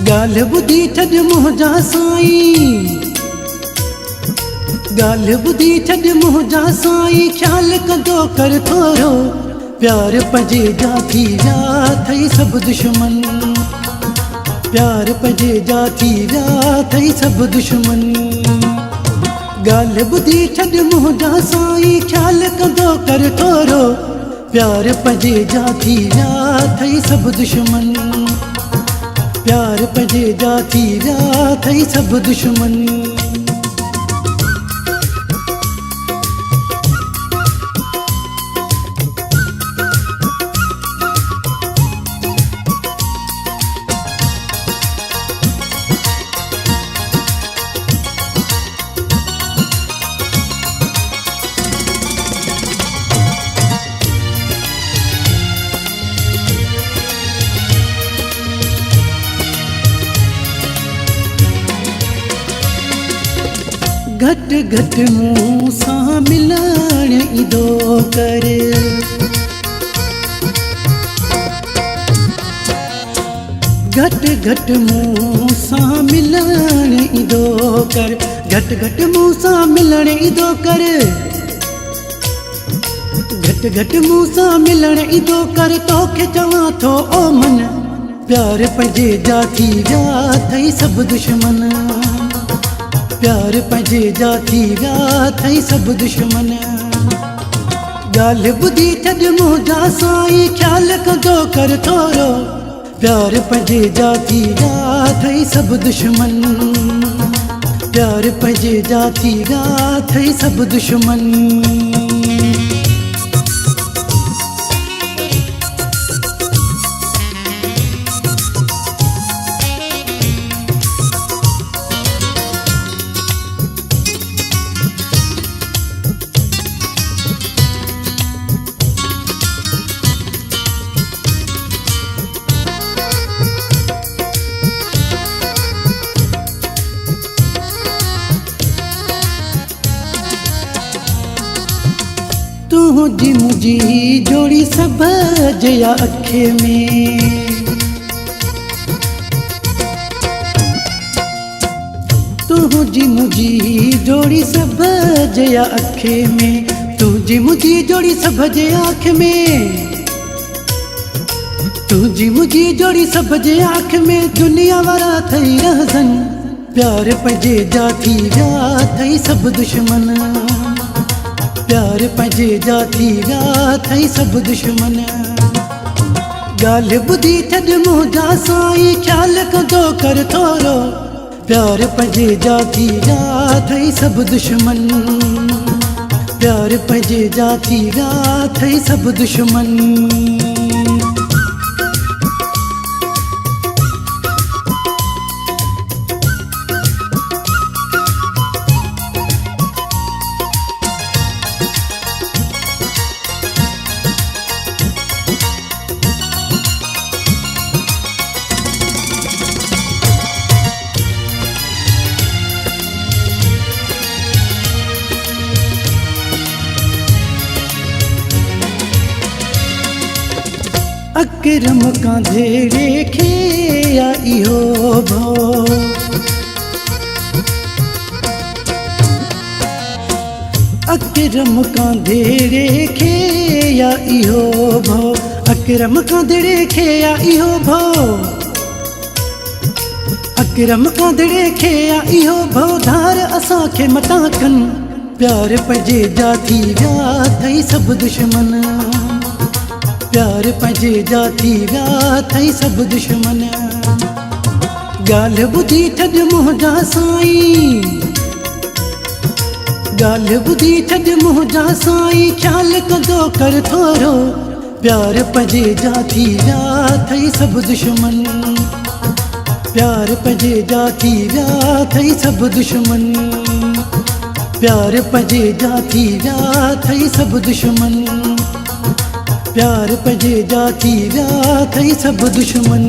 गाल बुधी छॾ मुंहिंजा साईं, गाल बुधी छॾ मुंहिंजा साईं, ख़्याल कंदो कर थोरो, प्यार पंहिंजे जा थी विया अथई सभु दुश्मन, प्यार पंहिंजे जा थी विया अथई सभु दुश्मन। गाल बुधी छॾ मुंहिंजा साईं, ख़्याल कंदो कर थोरो, प्यार पंहिंजे जा थी विया अथई सभु दुश्मन, प्यार पंहिंजे जा थी विया अथई सभु दुश्मन। घट घट मूं सां मिलण ईंदो कर, घट घट मूं सां मिलण ईंदो कर, घट घट मूं सां मिलण ईंदो कर, घट घट मूं सां मिलण ईंदो कर। तोखे चवां थो ओ मन, प्यार पंहिंजे जा थी विया अथई सभु दुश्मन, प्यार पंहिंजे जा थी विया अथई सभु दुश्मन। गाल बुधी छॾ मुंहिंजा साईं, ख़्याल कंदो कर थोरो, प्यार पंहिंजे जा थी विया अथई सभु दुश्मन, प्यार पंहिंजे जा थी विया अथई सभु दुश्मन। तुझी मुझी जोड़ी सब जया अखे में, तुझी मुझी जोड़ी सब जया अखे में, तुझी मुझी जोड़ी सब जया अख में, तुझी मुझी जोड़ी सब जया अख में। दुनिया वारा थई रहजन, प्यार पंहिंजे जा थी विया अथई सभु दुश्मन, प्यार पंहिंजे जा थी विया अथई सभु दुश्मन। गाल बुधी छॾ मुंहिंजा साईं, ख़्याल कंदो कर थोरो, प्यार पंहिंजे जा थी विया अथई सभु दुश्मन, प्यार पंहिंजे जा थी विया अथई सभु दुश्मन। अकरम कांधेड़े खे या इहो भो, अकरम कांधेड़े खे या इहो भो, अकरम कांधेड़े खे या इहो भो, अकरम कांधेड़े खे या इहो भो। धार असांखे मटां कनि, प्यार पंहिंजे जा थी विया अथई सभु दुश्मन, प्यार पंहिंजे जा थी विया अथई सभु दुश्मन। गाल बुधी छॾ मुंहिंजा साईं, गाल बुधी छॾ मुंहिंजा साईं, ख़्याल कंदो कर थोरो, प्यार पंहिंजे जा थी विया अथई सभु दुश्मन, प्यार पंहिंजे जा थी विया अथई सभु दुश्मन, प्यार पंहिंजे जा थी विया अथई सभु दुश्मन, प्यार पंहिंजे जा थी विया अथई सभु दुश्मन।